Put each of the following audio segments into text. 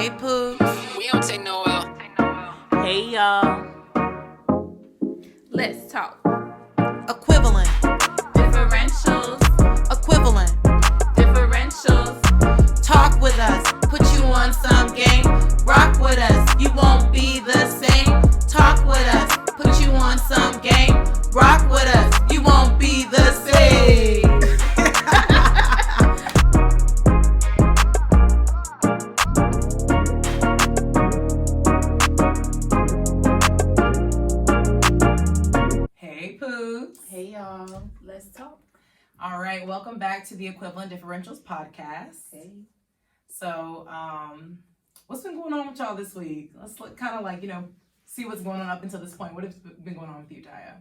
Hey, Pooh. We don't take no L. Hey y'all. Let's talk. Equivalent. Differentials. Equivalent. Differentials. Talk with us. Put you on some game. Rock with us. You won't be the same. Talk with us. Put you on some game. Rock with us. You won't be the same. Hey, Pooh. Hey y'all. Let's talk. All right, welcome back to the Equivalent Differentials podcast. Hey. So, what's been going on with y'all this week? Let's kind of see what's going on up until this point. What has been going on with you, Taya?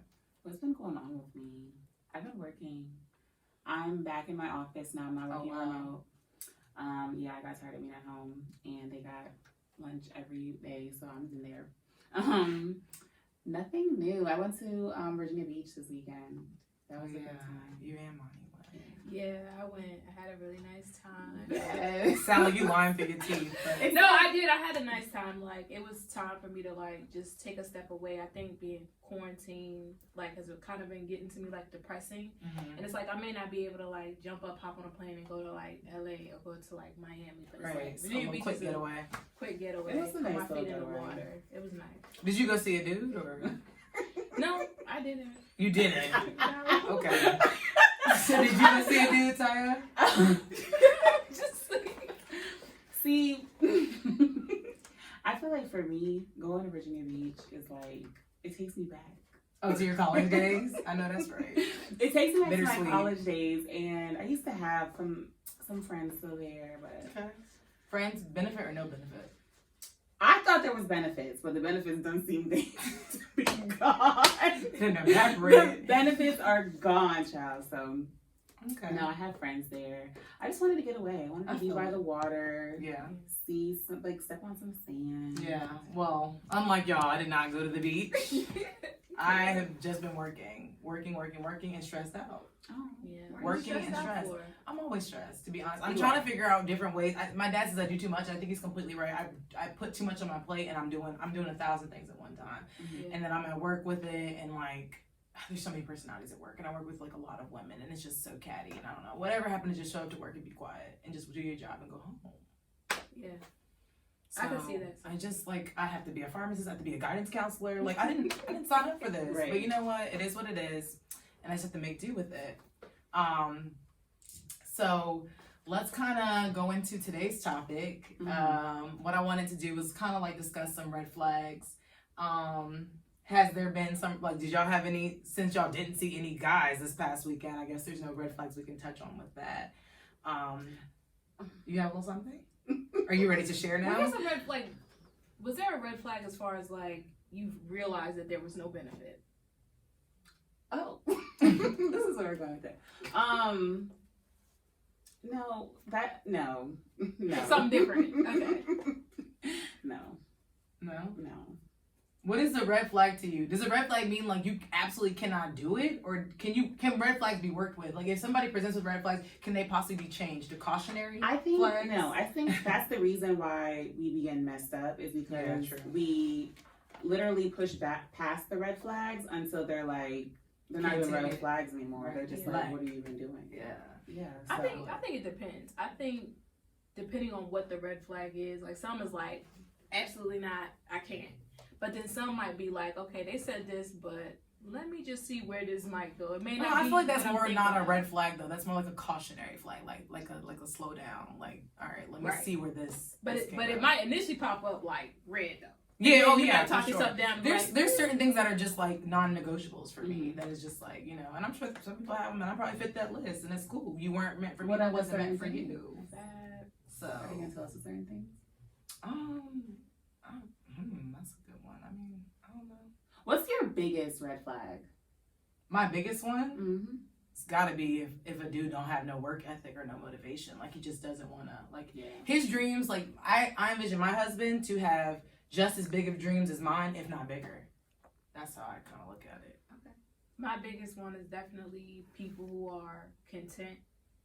What's been going on with me? I've been working. I'm back in my office now. I'm not working remote. Yeah, I got tired of being at home, and they got lunch every day, so I'm in there. Nothing new. I went to Virginia Beach this weekend. That was a good time. You and Monty went. Yeah, I went. I had a really nice time. Yes. Sound like you lying through your teeth. But... No, I did. I had a nice time. Like, it was time for me to, just take a step away. I think being quarantined, has kind of been getting to me, depressing. Mm-hmm. And it's I may not be able to, jump up, hop on a plane and go to, LA or go to, Miami. But Right. it's Virginia Beach quick is getaway. quick getaway. It was a Put nice my feet little in the getaway. water. It was nice. Did you go see a dude or? No, I didn't. You didn't. No. Okay. So did you go see a dude, Taya? Just See, I feel like for me, going to Virginia Beach is it takes me back. Oh, to your college days? I know that's right. It takes me back to Bittersweet. my college days, and I used to have some friends still there, but Okay. Friends, benefit or no benefit? I thought there was benefits, but the benefits don't seem to be gone. Then The evaporate. benefits are gone, child. So Okay. no, I have friends there. I just wanted to get away. I wanted to I be feel by it. the water, Yeah. see some step on some sand. Yeah. Well, unlike y'all, I did not go to the beach. I have just been working, and stressed out. Oh, Yeah. Working What you and stressed. out for? I'm always stressed, to be honest. I'm You trying are. to figure out different ways. My dad says I do too much. I think he's completely right. I put too much on my plate, and I'm doing 1,000 things at one time. Yeah. And then I'm at work with it, and there's so many personalities at work, and I work with a lot of women, and it's just so catty, and I don't know. Whatever happened to just show up to work and be quiet and just do your job and go home. Yeah. So I can see that. I just I have to be a pharmacist, I have to be a guidance counselor. I didn't sign up for this. Right. But you know what? It is what it is, and I just have to make do with it. So let's kind of go into today's topic. Mhm. What I wanted to do was kind of discuss some red flags. Has there been some did y'all have any, since y'all didn't see any guys this past weekend? I guess there's no red flags we can touch on with that. You have a little something? Are you ready to share now? Well, I guess a red flag. Was there a red flag as far as you realized that there was no benefit? Oh, this is what we're going with it. No. Something different. Okay. No. What is a red flag to you? Does a red flag mean you absolutely cannot do it, or can red flags be worked with? If somebody presents with red flags, can they possibly be changed to cautionary? I think flags? no. I think that's the reason why we begin messed up is because true. we literally push back past the red flags until they're they're not even red flags anymore. Right. They're just Yeah. what are you even doing? Yeah. Yeah. I So. think it depends. I think depending on what the red flag is, some is absolutely not, I can't. But then some might be okay, they said this, but let me just see where this might go. It may No, not. I be feel like that's what I'm more thinking not a of. red flag though. That's more like a cautionary flag, like a slow down. All right, let me Right. see where this. But this it, can but go. it might initially pop up red though. Yeah. And Oh then you yeah. gotta talk for sure. yourself down. There's certain things that are just non-negotiables for me. Mhm. That is just and I'm sure some people have them, and I probably fit that list, and it's cool. You weren't meant for me. What I are the wasn't meant certain for things? you. So Are you gonna tell us a certain thing? That's a good one. I mean, I don't know. What's your biggest red flag? My biggest one. Mm-hmm. It's gotta be if a dude don't have no work ethic or no motivation. He just doesn't wanna Yeah. his dreams. I envision my husband to have just as big of dreams as mine, if not bigger. That's how I kind of look at it. My biggest one is definitely people who are content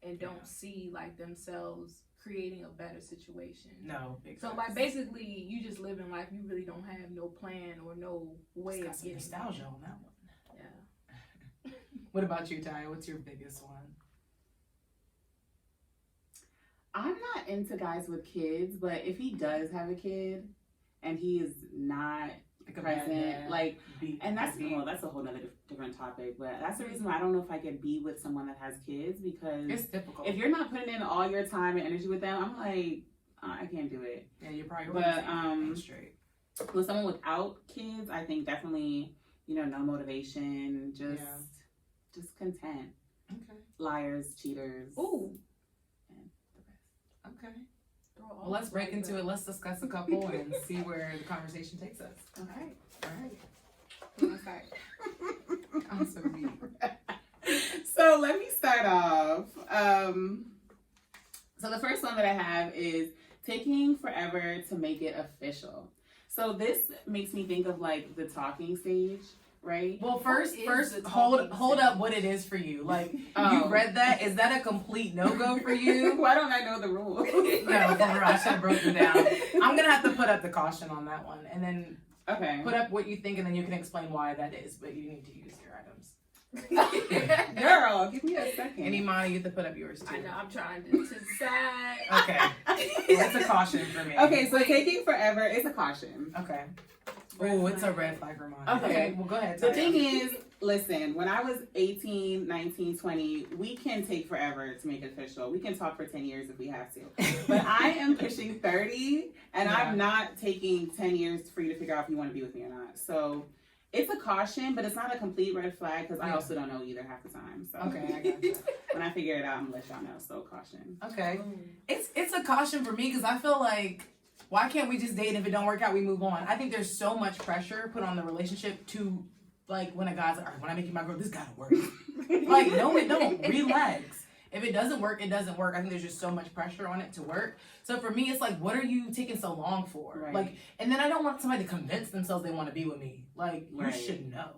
and don't see like themselves creating a better situation. No, big So facts. like basically you just live in life, you really don't have no plan or no way It's of got some getting nostalgia there. on that one. Yeah. What about you, Ty? What's your biggest one? I'm not into guys with kids, but if he does have a kid and he is not Like a bad present, dad, like, beat- and that's beat- well, that's a whole nother different topic. But that's the reason why I don't know if I could be with someone that has kids, because It's difficult. if you're not putting in all your time and energy with them, I'm like, I can't do it. Yeah, your priorities But, ain't straight. With someone without kids, I think definitely, no motivation, just content. Okay. Liars, cheaters. Ooh. And the rest. Okay. Throw all Well, let's the break flags into out. it. Let's discuss a couple and see where the conversation takes us. Okay. All right. You wanna start? I'm so weak. So let me start off. So the first one that I have is taking forever to make it official. So this makes me think of like the talking stage, right? Well, first, What is the hold talking up stage? what it is for you. Like, Oh. you read that? Is that a complete no-go for you? Why don't I know the rules? No, for real, I should have broken it down. I'm gonna have to put up the caution on that one, and then Okay. put up what you think, and then you can explain why that is. But you need to use your items. Girl, give me a second. And Imani, you have to put up yours too. I know, I'm trying to decide. Okay, that's a caution for me. Okay, so taking forever is a caution. Okay. Oh, it's a red flag for mine. Okay. Well, go ahead. The Taya. thing is, listen, when I was 18, 19, 20, we can take forever to make it official. We can talk for 10 years if we have to. But I am pushing 30, and Yeah. I'm not taking 10 years for you to figure out if you want to be with me or not. So it's a caution, but it's not a complete red flag because I Yeah. also don't know either half the time. So Okay, I got you. when I figure it out, I'm going to let y'all know. So caution. Okay. Boom. It's a caution for me because I feel like, why can't we just date and if it don't work out we move on? I think there's so much pressure put on the relationship to, like, when a guy's like, all right, when I make you my girl, this gotta work. Like, no, it don't. Relax. If it doesn't work, it doesn't work. I think there's just so much pressure on it to work. So for me, it's like, what are you taking so long for? Right. Like, and then I don't want somebody to convince themselves they want to be with me. Like, you Right. should know.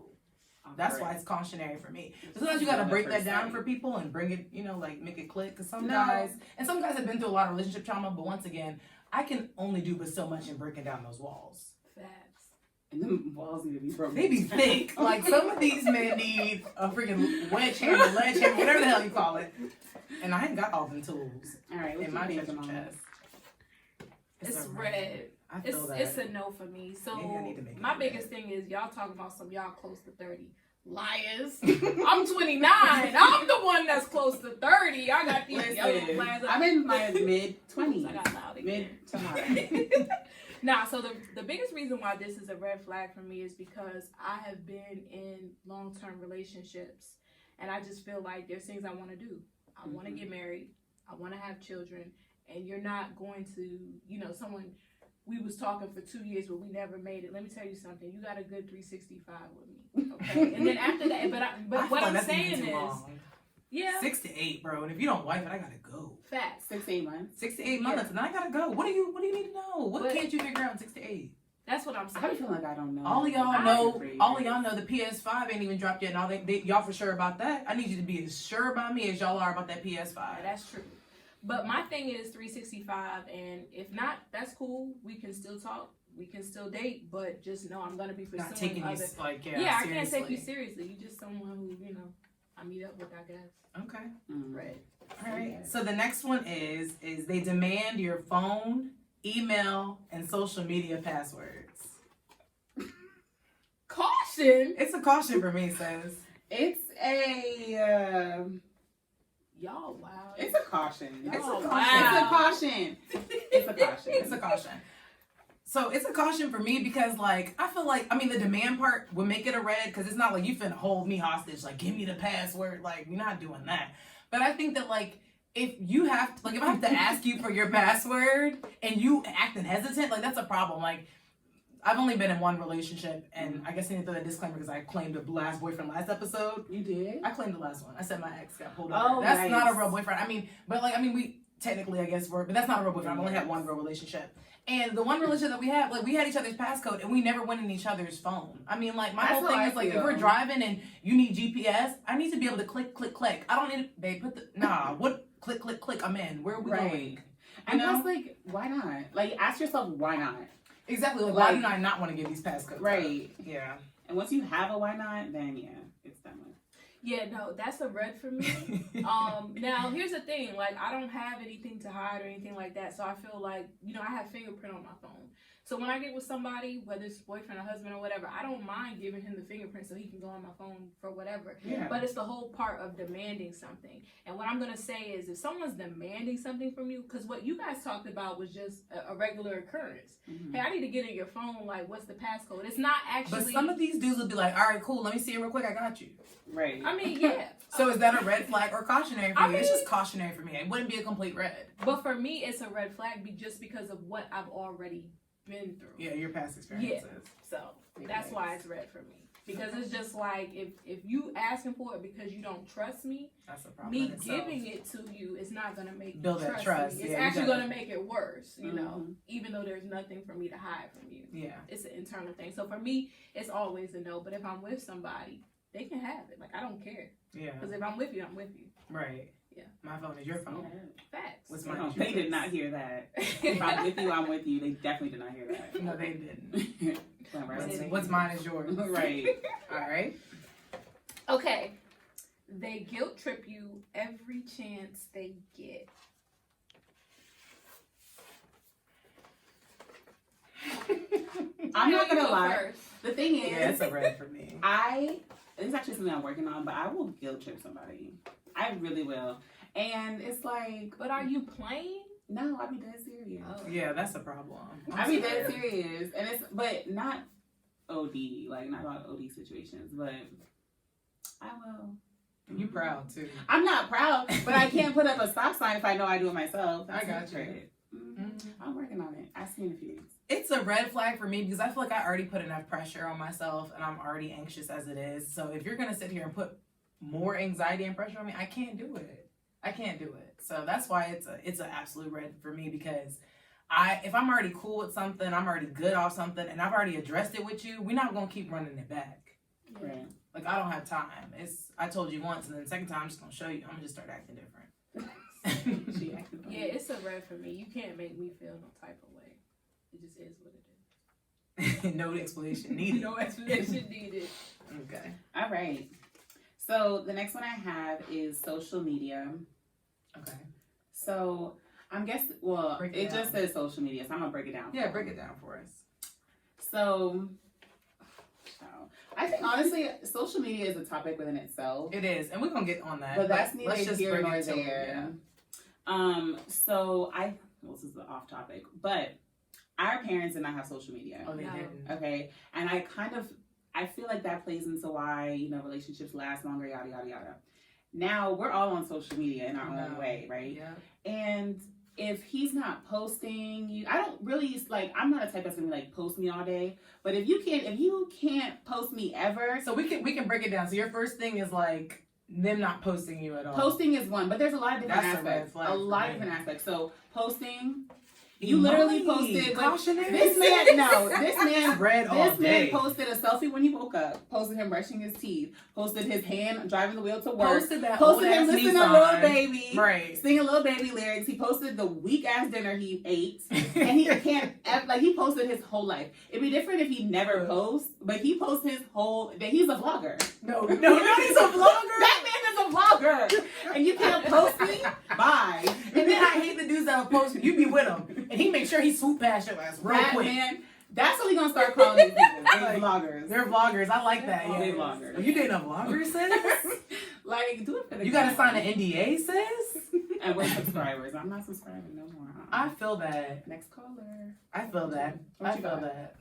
That's why it's cautionary for me. But sometimes you gotta break that down for people and bring it, like make it click. Because some guys have been through a lot of relationship trauma, but once again, I can only do but so much in breaking down those walls. Facts. And the walls need to be broken. They be thick. Like, some of these men need a freaking ledge hammer, whatever the hell you call it. And I ain't got all them tools All right, what in you my think, treasure Mom? chest. It's a red. I feel It's that. it's a no for me. So Maybe I need to make it my red. biggest thing is y'all talking about some y'all close to 30. Liars. I'm 29. I'm the one that's close to 30. I got these yellow Listen, flags. I'm in my mid-20s. I got loud again. Mid to high. Nah, so the biggest reason why this is a red flag for me is because I have been in long-term relationships and I just feel like there's things I want to do. I want to get married. I want to have children. And you're not going to, someone, we was talking for 2 years but we never made it. Let me tell you something. You got a good 365 with me. Okay. And then after that, but I what feel I'm that's even saying too is, long. yeah, 6 to 8, bro. And if you don't wife it, I gotta go. facts. 6 to 8 months. 6 to 8 months, and I gotta go. What do you need to know? What But- can't you figure out in 6 to 8? That's what I'm I have a saying. feeling like I don't know. All of y'all I've know. been for All of years. y'all know the PS5 ain't even dropped yet, and all y'all for sure about that. I need you to be as sure about me as y'all are about that PS5. Yeah, that's true. But my thing is 365, and if not, that's cool. We can still talk. We can still date, but just know I'm gonna be pursuing Not taking you other. like Yeah, I can't take you seriously. seriously. You just someone who I meet up with, I guess. Okay. Right. All right. So the next one is they demand your phone, email, and social media passwords. Caution. It's a caution for me, sis. It's a Y'all, wow. it's a caution. It's a It's wow. a caution. It's a caution. It's a caution. So it's a caution for me because, like, I feel like, the demand part would make it a red because it's not like you finna hold me hostage, like, give me the password. Like, we're not doing that. But I think that, like, if I have to ask you for your password and you acting hesitant, like, that's a problem. Like, I've only been in one relationship, and I guess I need to throw that disclaimer because I claimed the last boyfriend last episode. You did? I claimed the last one. I said my ex got pulled over. Oh, That's nice. not a real boyfriend. We technically, I guess, but that's not a real boyfriend. I've only had one real relationship. And the one relationship that we had, like, we had each other's passcode and we never went in each other's phone. My That's whole how thing I is, like, if feel. we're driving and you need GPS, I need to be able to click, click, click. I don't need, they put the, nah, what, click, click, click, I'm in. Where are we Right. going? And You know? plus, like, why not? Like, ask yourself, why not? Exactly. Like, Like- why do I not want to give these passcodes? Right. Yeah. And once you have a why not, then yeah, it's done with. Yeah, no, that's a red for me. Now here's the thing, like I don't have anything to hide or anything like that, so I feel like, you know, I have fingerprint on my phone. So when I get with somebody, whether it's boyfriend or husband or whatever, I don't mind giving him the fingerprint so he can go on my phone for whatever. Yeah. But it's the whole part of demanding something. And what I'm gonna say is, if someone's demanding something from you, because what you guys talked about was just a regular occurrence. Mhm. Hey, I need to get in your phone. Like, what's the passcode? It's not actually. But some of these dudes will be like, all right, cool, let me see it real quick, I got you. Right. I mean, yeah. So is that a red flag or cautionary for I you? It's mean- just cautionary for me. It wouldn't be a complete red. But for me, it's a red flag just because of what I've already been through. Yeah, your past experiences. So that's why it's red for me. Because it's just like, if you asking for it because you don't trust me, That's a problem. me in itself. giving it to you is not gonna make Build you that trust trust, me. It's yeah, you actually gotta- gonna make it worse, you know, Mhm. even though there's nothing for me to hide from you. Yeah. It's an internal thing. So for me, it's always a no. But if I'm with somebody, they can have it. Like, I don't care. Yeah. Because if I'm with you, I'm with you. Right. Yeah. My phone is your phone. Facts. What's They mine? don't- They did not hear that. If I'm with you, I'm with you. They definitely did not hear that. No, they didn't. What's mine is yours. Right. All right. Okay. They guilt trip you every chance they get. I'm not You gonna go lie. first. The thing is, Yeah, it's a red for me. it's actually something I'm working on, but I will guilt trip somebody. I really will. And it's like, But are you playing? no, I be dead serious. Oh. Yeah, that's a problem. I be dead serious. And it's, but not OD, like not about OD situations, but I will. You proud too. I'm not proud, but I can't put up a stop sign if I know I do it myself. I got you. credit. Mhm. I'm working on it. I'll see you in a few weeks. It's a red flag for me because I feel like I already put enough pressure on myself and I'm already anxious as it is. So if you're gonna sit here and put more anxiety and pressure on me, I can't do it. I can't do it. So that's why it's an absolute red for me because if I'm already cool with something, I'm already good off something, and I've already addressed it with you, we're not gonna keep running it back. Right. Like, I don't have time. I told you once, and then the second time I'm just gonna show you. I'm gonna just start acting different. She acted funny. Yeah, it's a red for me. You can't make me feel no type of way. It just is what it is. No explanation needed. No explanation needed. Okay. All right. So the next one I have is social media. Okay. So I'm guessing, well, Break it it down. just says social media, so I'm gonna break it down. Yeah, break it down for us. So, I think honestly, social media is a topic within itself. It is, and we're gonna get on that. But that's let's neither just here bring nor it to it, there. So well, this is off topic, but our parents did not have social media. Oh, they No. didn't. Okay, and I feel like that plays into why relationships last longer, yada yada yada. Now we're all on social media in our own No. way, right? Yeah. And if he's not posting you, I don't really like. I'm not a type that's gonna like post me all day. But if you can't post me ever, So we can break it down. So your first thing is like them not posting you at all. posting is one. But there's a lot of different That's a red aspects. flag A for lot me. of different aspects. So posting. You literally Imani, posted cautionary. this man Red all This man day. posted a selfie when he woke up. Posted him brushing his teeth. Posted his hand driving the wheel to work. Posted that Posted him old-ass listening to Nissan. Lil Baby. Right. Singing Lil Baby lyrics. He posted the weak ass dinner he ate. And he can't, like, he posted his whole life. It'd be different if he never posts, but he posts his whole, he's a vlogger. No, he's a vlogger. That man is a vlogger. And you can't post me? Bye. And then I hate the dudes that will post. You be with him, and he make sure he swoop past your ass real That quick. man, that's what we gonna start calling these people. They're vloggers. They're vloggers. I like that. They Yeah. vloggers. Are you dating a vlogger, sis? Like, do it for the You gotta gram. sign an NDA, sis. And we're subscribers. I'm not subscribing no more. I feel that. Next caller. I feel that. What I you feel got? that.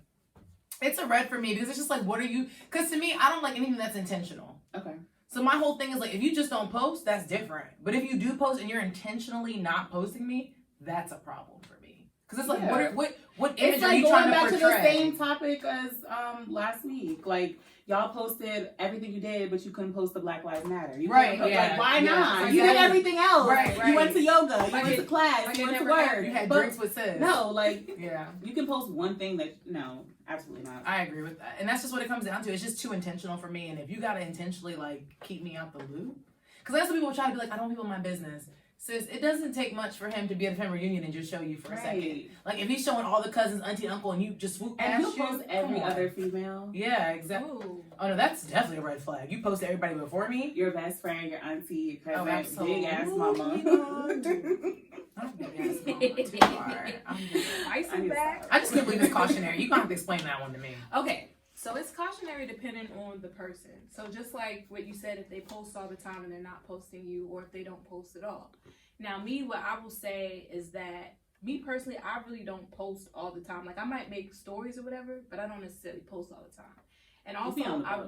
It's a red for me because it's just like, what are you? Because to me, I don't like anything that's intentional. Okay. So my whole thing is like, if you just don't post, that's different. But if you do post and you're intentionally not posting me, that's a problem for me. Because it's like, Yeah. what image It's are like you going trying to back to portray? the same topic as last week. Like, y'all posted everything you did, but you couldn't post the Black Lives Matter. You Right, couldn't post- yeah. Like, why Yeah, not? You did exactly. everything else. Right, You right. went to yoga. You Like went it- to class. like you it went to never work. happened. You had But drinks with sis. no, like, Yeah. you can post one thing that, no, absolutely not. I agree with that. And that's just what it comes down to. It's just too intentional for me. And if you got to intentionally, like, keep me out the loop. Because that's what people try to be like, I don't want people in my business. sis, it doesn't take much for him to be at a family reunion and just show you for a second. Right. Like if he's showing all the cousins, auntie, uncle, and you just swoop past And he'll post every other female. Yeah, exactly. Ooh. Oh no, that's definitely a red flag. You posted everybody before me. Your best friend, your auntie, your cousin, absolutely. big ass mama. I don't think that's mama too far. Spicy back. I just couldn't believe it's cautionary. You gonna have to explain that one to me. Okay, so it's cautionary depending on the person. So just like what you said, if they post all the time and they're not posting you, or if they don't post at all. Now, me, what I will say is that me personally, I really don't post all the time. Like I might make stories or whatever, but I don't necessarily post all the time. And also, I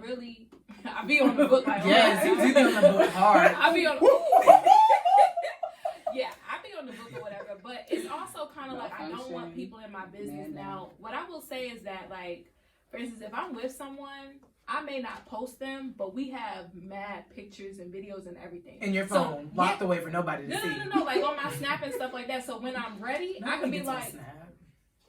be on the book like yes, you do be on the book hard. I be on. Yeah, I be on the book or whatever, but it's also kind of like I don't want people in my business. Now, what I will say is that, like, for instance, if I'm with someone, I may not post them, but we have mad pictures and videos and everything. In your phone, locked away for nobody to see. No, like on my Snap and stuff like that. So when I'm ready, I can be like,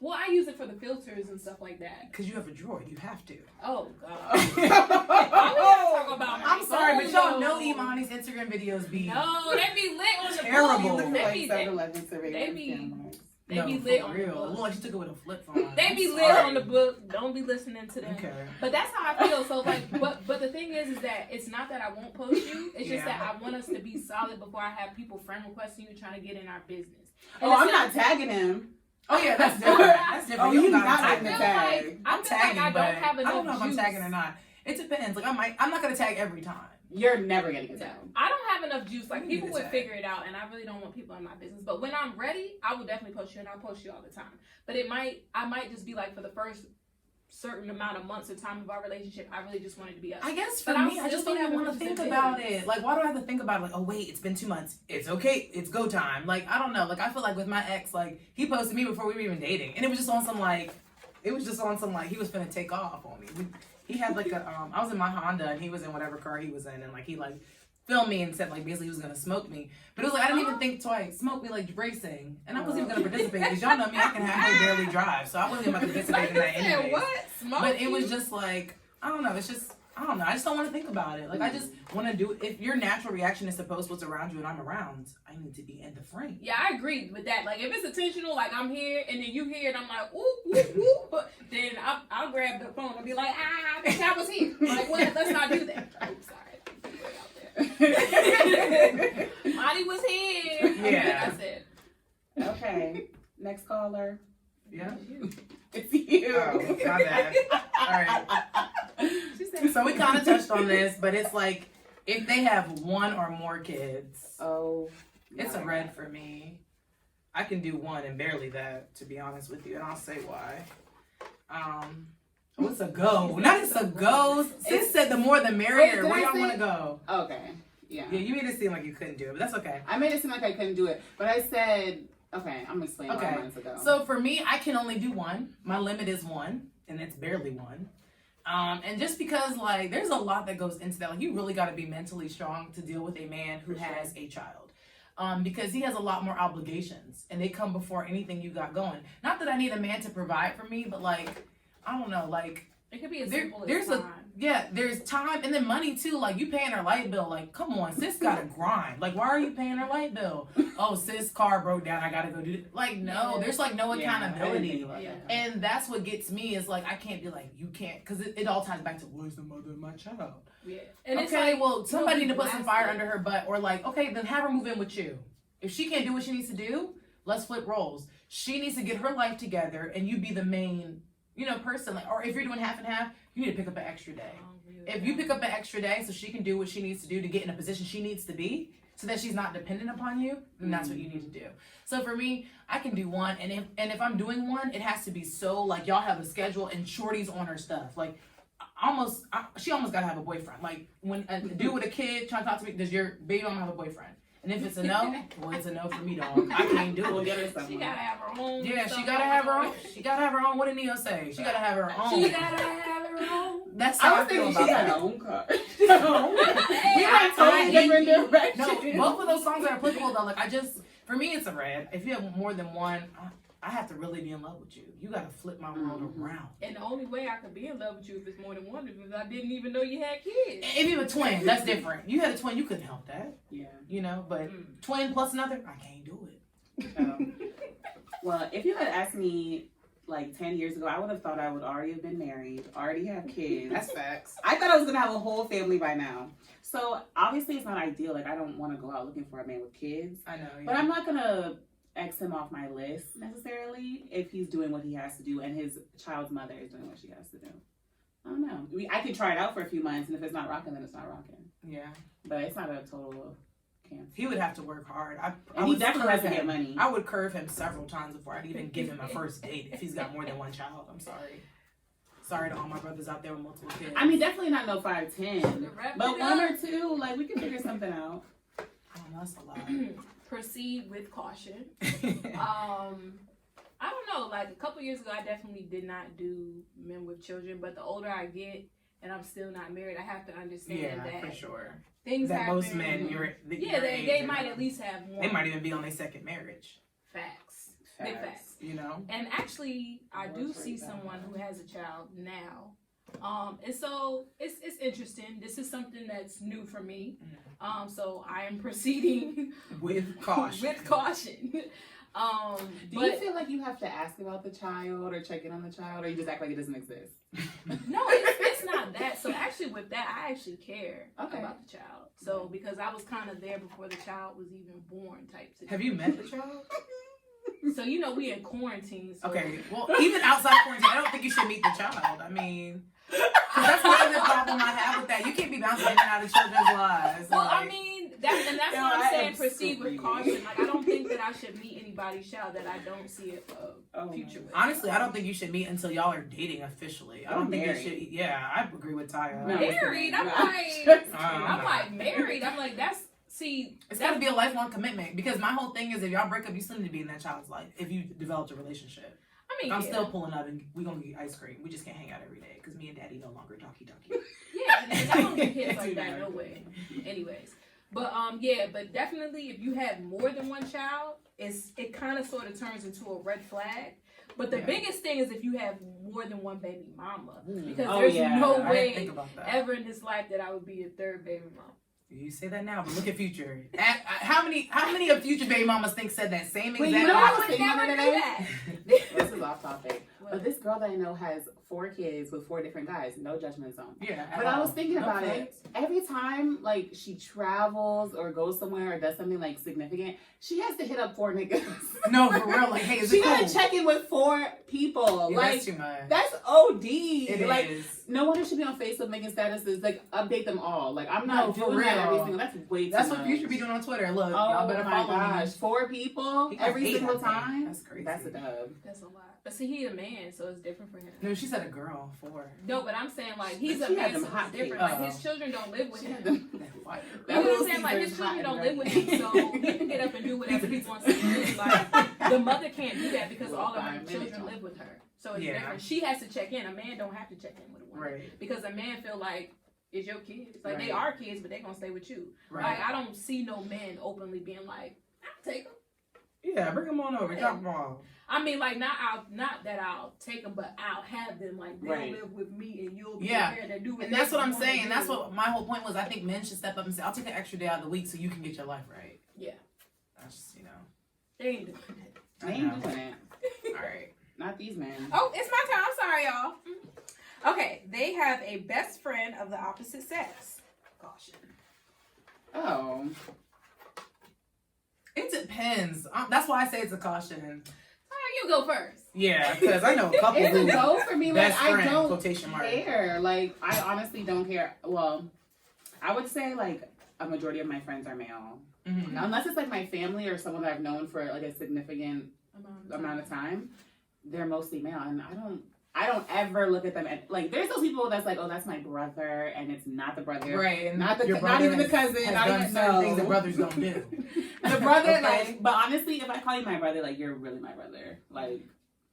well, I use it for the filters and stuff like that. Because you have a droid, you have to. Oh, God. Talk about I'm sorry, but y'all know Imani's Instagram videos be no, they be lit on the terrible. book. They be lit on the book. Look like she took it with a flip phone. They be lit on the book. Don't be listening to them. Okay. But that's how I feel. So like, but the thing is that it's not that I won't post you. It's just that I want us to be solid before I have people friend requesting you trying to get in our business. And I'm not tagging him. Oh yeah, that's different. That's different. Oh, you you not not tag in the me. tag. I'm tagging, I but don't have enough I don't know if I'm juice. tagging or not. It depends. Like I'm not gonna tag every time. You're never getting a tag. I don't have enough juice. Like You people need a would tag. figure it out, and I really don't want people in my business. But when I'm ready, I will definitely post you, and I'll post you all the time. But I might just be like for the first certain amount of months or time of our relationship, I really just wanted to be us. I guess for But me, I just don't even want to think about it. Like, why do I have to think about it? Like, oh wait, it's been 2 months. It's okay. It's go time. Like, I don't know. Like, I feel like with my ex, like he posted me before we were even dating, and it was just on some like, he was finna take off on me. He had like a I was in my Honda and he was in whatever car he was in, and like he like filmed me and said like basically he was gonna smoke me, but it was like I didn't even think twice. Smoke me like racing, and I wasn't even gonna participate because y'all know me, I can halfway barely drive, so I wasn't even about to participate in that anyway. What? Smoke But it you? was just like I don't know. It's just I don't know. I just don't want to think about it. Like I just want to do it. If your natural reaction is to post what's around you and I'm around, I need to be in the frame. Yeah, I agree with that. Like, if it's intentional, like I'm here and then you here and I'm like, ooh, ooh, ooh, then I'll grab the phone and be like, bitch, I was here. Like, what? Let's not do that. I'm sorry. Monty was here. Yeah. That's it. Okay. Next caller. Yeah. It's you. Oh, my bad. All right. So we kind of touched on this, but it's like if they have one or more kids, Oh. it's a red for me. I can do one and barely that, to be honest with you, and I'll say why. It's a go. Not it's a go. Sis said the more the merrier. Wait, Where did I y'all want say- to go? Okay. Yeah. Yeah, you made it seem like you couldn't do it, but that's okay. I made it seem like I couldn't do it, but I said, okay, I'm gonna explain Okay. why mine's a go. So for me, I can only do one. My limit is one, and it's barely one. And just because like there's a lot that goes into that, like you really got to be mentally strong to deal with a man who has a child, because he has a lot more obligations, and they come before anything you got going. Not that I need a man to provide for me, but like I don't know, like It could be as There- simple there's as a- time. there's time and then money too. Like you paying her light bill, like come on, sis gotta grind. Like why are you paying her light bill? Oh, sis car broke down, I gotta go do it. Like no, Yeah. there's like no accountability. Yeah. And that's what gets me is like I can't be like you can't, because it all ties back to where's the mother of my child. Yeah. And it's Okay, like, well somebody need to put some fire blasted. under her butt, or like okay then have her move in with you. If she can't do what she needs to do, let's flip roles. She needs to get her life together, and you be the main person. Like, or if you're doing half and half, you need to pick up an extra day. If you pick up an extra day so she can do what she needs to do to get in a position she needs to be so that she's not dependent upon you, then that's what you need to do. So for me, I can do one, and if I'm doing one, it has to be so like y'all have a schedule and Shorty's on her stuff. Like she almost gotta have a boyfriend. Like when a dude with a kid trying to talk to me, does your baby mama have a boyfriend? And if it's a no, well it's a no for me, dog. I can't do We'll it. get her She someone. gotta have her own. Yeah, she stuff gotta have her going own. on. She gotta have her own. What did Neo say? She gotta have her own. She gotta have her own. That's how I I, was feel thinking she about had her that. own car. We went totally different directions. No, both of those songs are applicable though. Like for me, it's a red. If you have more than one, I have to really be in love with you. You got to flip my world around. And the only way I could be in love with you if it's more than one is if I didn't even know you had kids. If you have a twin, that's different. You had a twin, you couldn't help that. Yeah. You know, but twin plus another, I can't do it. Well, if you had asked me like 10 years ago, I would have thought I would already have been married, already have kids. That's facts. I thought I was gonna have a whole family by now. So obviously it's not ideal. Like I don't want to go out looking for a man with kids. I know. Yeah. But I'm not gonna X him off my list necessarily if he's doing what he has to do and his child's mother is doing what she has to do. I don't know. I could try it out for a few months, and if it's not rocking, then it's not rocking. Yeah. But it's not a total cancel. He would have to work hard. And he definitely has to get money. I would curve him several times before I'd even give him a first date if he's got more than one child. I'm sorry. Sorry to all my brothers out there with multiple kids. I mean, definitely not no 5'10", Wrap but it one up. or two, like we can figure something out. I don't know, that's a lot. Proceed with caution. I don't know, like a couple years ago I definitely did not do men with children, but the older I get and I'm still not married, I have to understand Yeah, that for sure. things That happen. most men, they might at least have one. They might even be on their second marriage. Facts. Big facts. You know? And actually, I do see someone who has a child now. And so it's interesting. This is something that's new for me. So I am proceeding With caution. with caution. Do you feel like you have to ask about the child or check in on the child, or you just act like it doesn't exist? No, it's not that. So actually with that, I actually care Okay. about the child. So because I was kind of there before the child was even born type situation. Have you met the child? So, we in quarantine. So. Okay, well, even outside quarantine, I don't think you should meet the child. I mean, 'cause that's one of the problem I have with that. You can't be bouncing in and out of children's lives. Well, like, I mean, that's Yo, what I I'm saying. am Proceed with screaming. caution. Like, I don't think that I should meet anybody's child that I don't see a future with. honestly, I don't think you should meet until y'all are dating officially. I don't think you should. Yeah, I agree with Taya. No. Married? I'm No. like, I'm I'm like married. I'm like, It's got to be a lifelong commitment because my whole thing is if y'all break up, you still need to be in that child's life if you developed a relationship. I mean, I'm yeah. still pulling up and we gonna get ice cream. We just can't hang out every day because me and Daddy no longer talkie. Yeah, and I don't do kids like that, no way. Anyways, but but definitely if you have more than one child, it kind of sort of turns into a red flag. But the biggest thing is if you have more than one baby mama, because there's no I didn't way think about that. ever in this life that I would be a third baby mama. You say that now, but look at Future. How many of Future baby mamas said that same exact? Wait, you know I what I was would thinking never the do other day? that. This is off topic. But this girl that I know has 4 kids with 4 different guys. No judgment zone. Yeah. But I was thinking about it. Every time, like, she travels or goes somewhere or does something, like, significant, she has to hit up 4 niggas. No, for real. Like, hey, is she it cool? gotta check in with 4 people. Yeah, like, that's too much. that's OD. It like, is. no wonder she be on Facebook making statuses. Like, update them all. Like, I'm No, not for doing that real. every single. That's way too That's much. what Future be doing on Twitter. Look, Oh y'all better my follow gosh, me. 4 people He got every 8, single I think. time. That's crazy. That's a dub. That's a lot. But see, he a man, so it's different for him. No, she said a girl. 4. No, but I'm saying like he's a She had man, them so hot it's different. kids. Like his children don't live with She him. had them- That fire. You know That what little I'm saying? Like his Caesar's hot children and don't ready. live with him, so he can get up and do whatever he wants to do. Like the mother can't do that because all of her children live with her. So it's different. She has to check in. A man don't have to check in with a woman. Right. Because a man feel like it's your kids. Like they Right. are kids, but they gonna stay with you. Right. Like I don't see no men openly being like, I'll take them. Yeah, bring them on over. Yeah. Drop them off. I mean, like not that I'll take them, but I'll have them. Like they'll Right. live with me, and you'll be Yeah. there to do what And that's what I'm wanna saying. do. That's what my whole point was. I think men should step up and say, I'll take an extra day out of the week so you can get your life right. Yeah. That's just, They ain't doing it. They ain't doing it. All right. Not these men. Oh, it's my turn. I'm sorry, y'all. Okay, they have a best friend of the opposite sex. Caution. Oh. It depends. That's why I say it's a caution. All right, you go first. Yeah, because I know a couple It's a who go for me. Like, best I friend, don't quotation mark. care. Like, I honestly don't care. Well, I would say, like, a majority of my friends are male. Mhm. Unless it's, like, my family or someone that I've known for, like, a significant amount of time, they're mostly male. And I don't ever look at them and, like, there's those people that's like, oh, that's my brother, and it's not the brother. Right, and Not the- your not brother even the has- cousin, has not done even- certain no. things that brothers don't do. The brother, Okay. like, but honestly, if I call you my brother, like, you're really my brother. Like,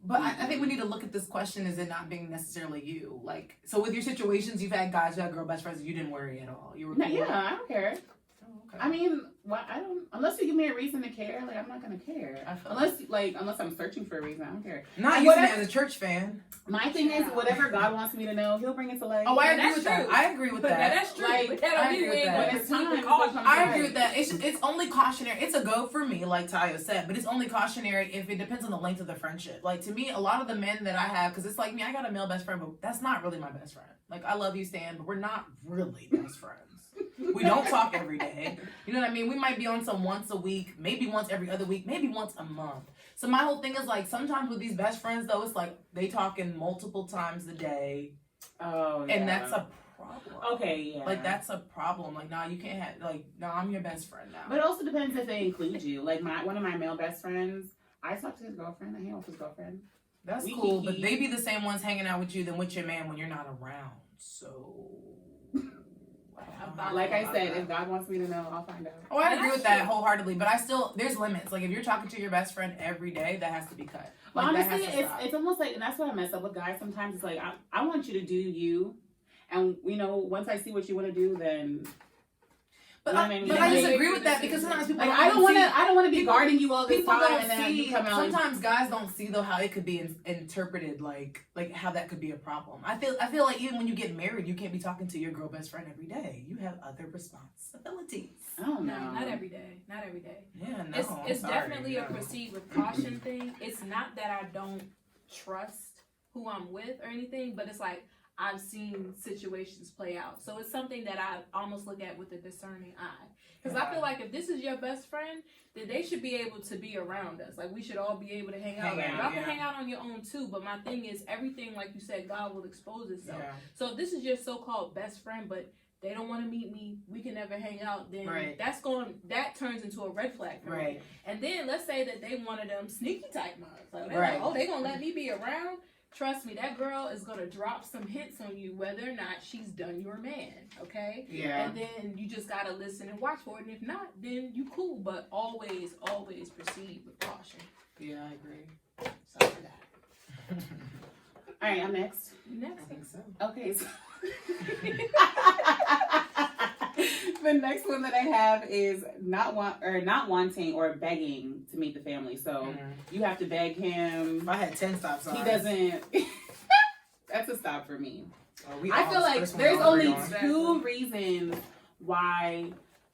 But I think we need to look at this question as it not being necessarily you. Like, so with your situations, you've had guys who had girl best friends, you didn't worry at all. You were no, cool. yeah, I don't care. Oh, I mean, I don't. Unless you give me a reason to care, like I'm not gonna care. I feel Unless I'm searching for a reason, I don't care. not And using it as a church fan. My thing is, whatever God wants me to know, He'll bring it to light. Oh, I Yeah, agree that's with that. true. I agree with But that. that's true. Like, but that I don't agree mean we with ain't that. gonna When it's proceed with time, caution. it's I agree with that. It's only cautionary. It's a go for me, like Tayo said, but it's only cautionary if it depends on the length of the friendship. Like to me, a lot of the men that I have, because it's like me, I got a male best friend, but that's not really my best friend. Like I love you, Stan, but we're not really best friends. We don't talk every day. You know what I mean? We might be on some once a week, maybe once every other week, maybe once a month. So my whole thing is like sometimes with these best friends though, it's like they talking multiple times a day, Oh, yeah. and that's a problem. Okay, yeah. Like that's a problem. Like, nah, you can't have I'm your best friend now. But it also depends if they include you. Like one of my male best friends, I talk to his girlfriend. I hang out with his girlfriend. That's we cool, kiki. but they be the same ones hanging out with you than with your man when you're not around. So Like I said, if God wants me to know, I'll find out. Oh, I And agree that's with that true. wholeheartedly, but I still there's limits. Like if you're talking to your best friend every day, that has to be cut. But Like, that honestly, has to stop. it's almost like, and that's what I mess up with guys sometimes. It's like, I want you to do you. And, once I see what you want to do, then... But you know I, what I mean? but I Like, disagree with that because sometimes people Like, don't even see- I don't want to be people- guarding you all this People time, don't and then see. you come out. Sometimes guys don't see though how it could be interpreted, like how that could be a problem. I feel like even when you get married, you can't be talking to your girl best friend every day. You have other responsibilities. I don't No, know. not every day. Not every day. Yeah, no. It's I'm sorry, definitely a no. proceed with caution thing. It's not that I don't trust who I'm with or anything, but it's like I've seen situations play out. So it's something that I almost look at with a discerning eye. Because I feel like if this is your best friend, then they should be able to be around us. Like we should all be able to hang out. Hang out, Y'all can yeah. hang out on your own too. But my thing is everything, like you said, God will expose itself. Yeah. So if this is your so-called best friend, but they don't want to meet me, we can never hang out, then Right. that turns into a red flag for me. Right. And then let's say that they one of them sneaky type moms. Like, they're Right. like, oh, they gonna let me be around? Trust me, that girl is gonna drop some hints on you whether or not she's done your man, okay? Yeah. And then you just gotta listen and watch for it. And if not, then you cool. But always proceed with caution. Yeah, I agree. Sorry for that. All right, I'm next. You next. I think so. Okay, so the next one that I have is not wanting or begging to meet the family. So you have to beg him. If I had 10 stop signs. He doesn't. That's a stop for me. We I all- feel like first one there's we all agree only on. two reasons why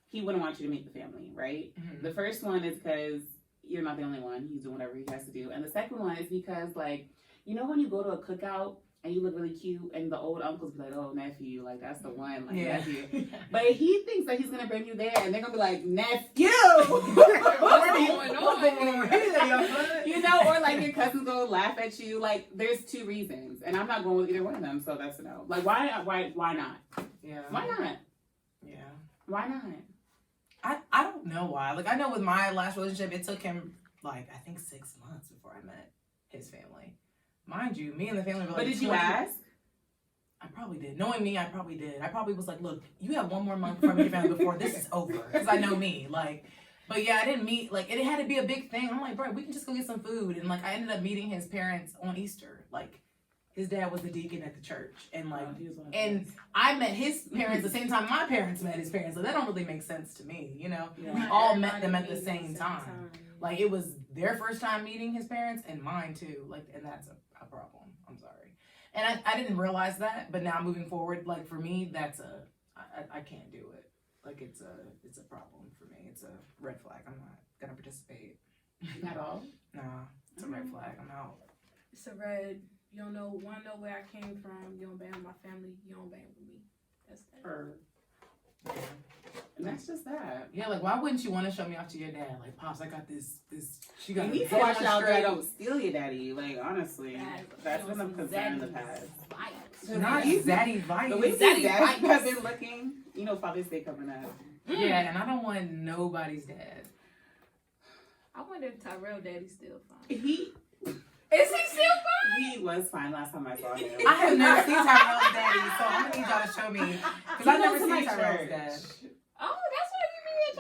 he wouldn't want you to meet the family, right? Mhm. The first one is because you're not the only one. He's doing whatever he has to do. And the second one is because, like, when you go to a cookout and you look really cute and the old uncles be like, oh, nephew, like, that's the one, like, Yeah. nephew. But he thinks that he's going to bring you there and they're going to be like, nephew! What's going on? Or like your cousins go laugh at you. Like, there's two reasons. And I'm not going with either one of them, so that's a no. Like, why not? Yeah. Why not? Yeah. Why not? I don't know why. Like I know with my last relationship, it took him like I think 6 months before I met his family. Mind you, me and the family were like. But did you 20 ask? I probably did. Knowing me, I probably did. I probably was like, look, you have 1 more month from your family before this is over. Because I know me. Like, but yeah, I didn't meet, like, it had to be a big thing. I'm like, bro, we can just go get some food. And like, I ended up meeting his parents on Easter. Like, his dad was the deacon at the church. And like, and I met his parents the same time my parents met his parents. So that don't really make sense to me, you know? Yeah. We all met them at the same time. Like, it was their first time meeting his parents and mine too. Like, and that's a problem. I'm sorry. And I didn't realize that, but now moving forward, like for me, I can't do it. Like it's a problem for me. It's a red flag. I'm not gonna participate. At all? Nah, it's a red flag. I'm out. It's a red. You don't wanna know where I came from. You don't bang with my family. You don't bang with me. That's that. Yeah. And that's just that. Yeah, like why wouldn't you want to show me off to your dad? Like, pops, I got this. She got. You a need to head watch on out that I straight. don't steal your daddy. Like, honestly. That's been a concern in the past. Not zaddy vice. The way Zaddy these dads bites. have been looking, Father's Day coming up. Yeah, and I don't want nobody's dad. I wonder if Tyrell daddy's still fine. He Is he was fine last time I saw him. I have never seen Tyrell's daddy, so I'm gonna need y'all to show me because I've never seen Tyrell's dad. Oh, that's why you mean at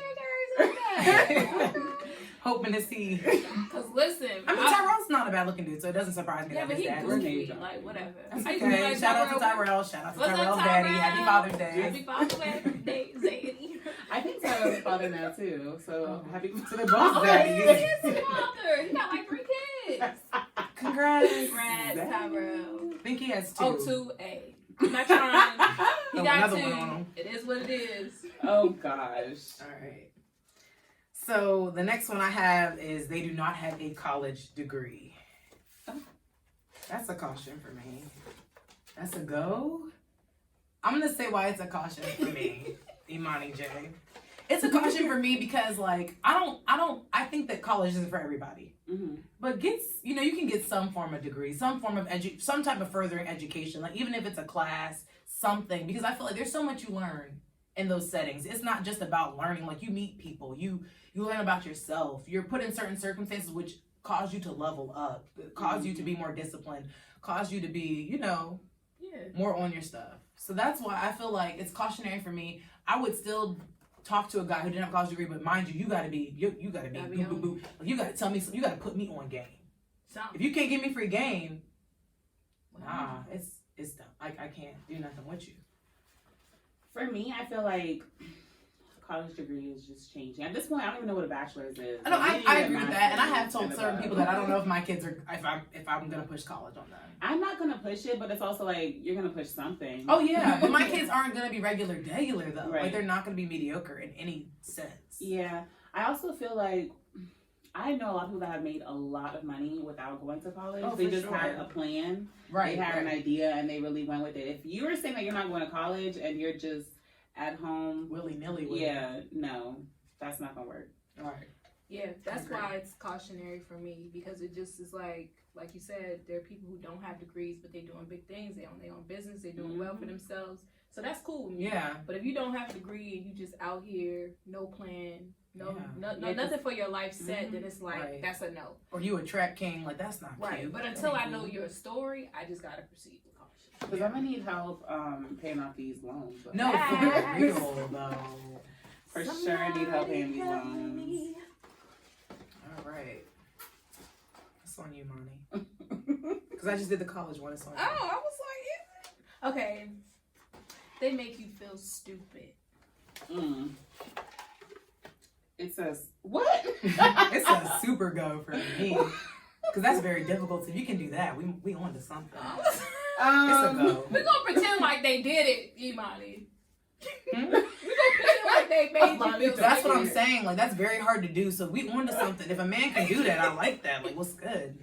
church. Okay. hoping to see. Cause listen, I mean, Tyrell's not a bad looking dude, so it doesn't surprise me yeah, that but his he dad. goofy, like whatever. That's I used to be okay. like, Shout out to Tyrell. Shout out to What's up, Tyrell's Tyrell? daddy. Happy Father's Day. Happy Father's Day, Zadie. I think Tyrell's father now too. So happy to the both Oh, daddies. he is his father. He got like 3 kids. Congrats. Congrats, Tyrell. I think he has 2. Oh, 2A. I'm not trying. He Oh, got another 2. one on him. It is what it is. Oh gosh. All right. So the next one I have is they do not have a college degree. That's a caution for me. That's a go. I'm gonna say why it's a caution for me, Imani J. It's a caution for me because like I think that college isn't for everybody. Mm-hmm. But you can get some form of degree, some form of some type of furthering education, like even if it's a class, something, because I feel like there's so much you learn in those settings. It's not just about learning, like you meet people, you learn about yourself, you're put in certain circumstances which cause you to level up, cause you to be more disciplined, cause you to be, more on your stuff. So that's why I feel like it's cautionary for me. I would still talk to a guy who didn't have a college degree, but mind you, you gotta be boo boo boo. Like, you gotta tell me something. You gotta put me on game. If you can't give me free game, nah, it's dumb. I can't do nothing with you. For me, I feel like college degree is just changing. At this point, I don't even know what a bachelor's is. I know, I agree with that, and I have master's told and certain above. people that I don't know if my kids are if I'm gonna push college on them. I'm not gonna push it, but it's also like you're gonna push something. Oh yeah, but my kids aren't gonna be regular though. Right. Like they're not gonna be mediocre in any sense. Yeah, I also feel like I know a lot of people that have made a lot of money without going to college. Oh, They for just sure. had a plan. Right. They had an right. idea and they really went with it. If you were saying that you're not going to college and you're just at home, Willy nilly. yeah, no, that's not gonna work. All right. Yeah, that's Agree. why it's cautionary for me, because it just is like you said, there are people who don't have degrees, but they're doing big things. They own their own business. They're doing well for themselves. So that's cool with me. Yeah. But if you don't have a degree and you just out here, no plan, Yeah. nothing for your life set, then it's like, Right. that's a no. Or you a track king, like that's not Right. cute. But That until ain't I know cool. your story, I just got to proceed with caution. Because I'm gonna need help paying off these loans. But No, for real though. for sure need help paying these loans. All right. It's on you, Monty. Because I just did the college one. It's on Oh, I was like, okay. They make you feel stupid. It says what? It's a super go for me. Because that's very difficult. If you can do that, we on to something. It's a go. We're gonna pretend like they did it, Imani. Hmm? We're gonna pretend like they made you feel That's what I'm stupid. saying. Like that's very hard to do. So we on to something. If a man can do that, I like that. Like what's good?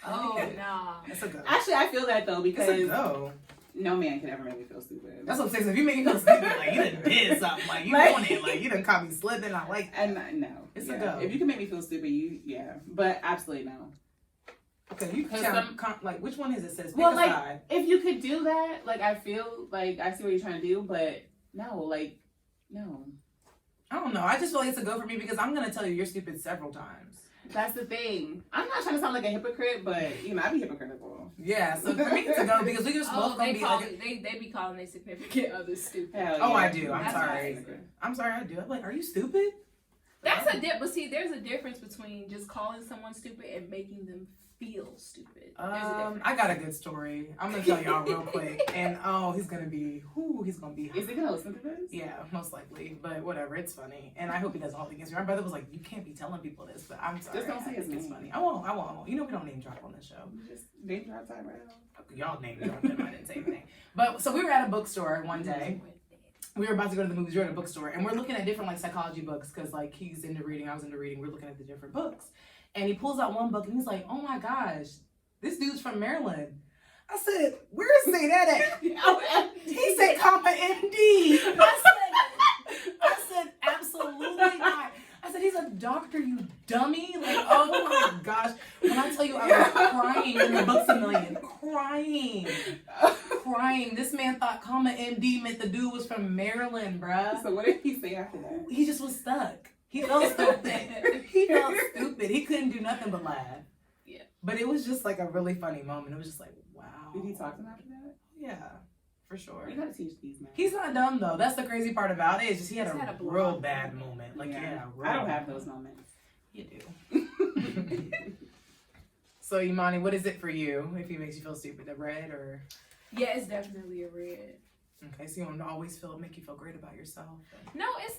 Oh, nah. That's a go. Actually, I feel that though It's a because go. no man can ever make me feel stupid. That's what I'm saying. So if you make me feel stupid, like you done did something, like you Like- on it, like you done caught me slipping. I like that. And no, It's yeah. a go. If you can make me feel stupid, but absolutely no. Okay, you Cause sound like which one is it? Says pick Well, a like side. if you could do that, like I feel like I see what you're trying to do, but no, like no. I don't know. I just feel like it's a go for me because I'm gonna tell you you're stupid several times. That's the thing. I'm not trying to sound like a hypocrite, but I be hypocritical. Yeah, so for me it's a go because we just both Oh, gonna they be call like. it, they be calling their significant others stupid. Hell Oh, yeah. I do. I'm That's sorry. right. I'm sorry. I do. I'm like, are you stupid? That's a but see, there's a difference between just calling someone stupid and making them feel stupid. There's a difference. I got a good story. I'm gonna tell y'all real quick, and he's gonna be Is he gonna listen to this? yeah, most likely, but whatever, it's funny, and I hope he doesn't hold it against me. My brother was like, you can't be telling people this, but I'm sorry. Just don't say his It's name. funny. I won't. You know we don't name drop on this show. Just name drop time right now. Y'all name dropped him. I didn't say anything. But so we were at a bookstore one day. We were about to go to the movies. We were at a bookstore, and we're looking at different like psychology books because like he's into reading, I was into reading. We're looking at the different books, and he pulls out one book, and he's like, "Oh my gosh, this dude's from Maryland." I said, "Where is they that at?" He said, "Compa MD." I said, "Absolutely not." I said, "He's a doctor, you dummy!" Like, oh my gosh! When I tell you, I was crying in the Books a Million, crying. This man thought comma MD meant the dude was from Maryland, bruh. So what did he say after that? He just was stuck. He felt stupid. He felt stupid. He couldn't do nothing but laugh. Yeah. But it was just like a really funny moment. It was just like, wow. Did he talk to him after that? Yeah, for sure. You gotta teach these men. He's not dumb though. That's the crazy part about it. It's just he had He's had a a blow real up bad moment. moment. Like Yeah. yeah, I don't real have bad those moment. moments. You do. So Imani, what is it for you if he makes you feel stupid? A red or? Yeah, it's definitely a red. Okay, so you want to always make you feel great about yourself? No, it's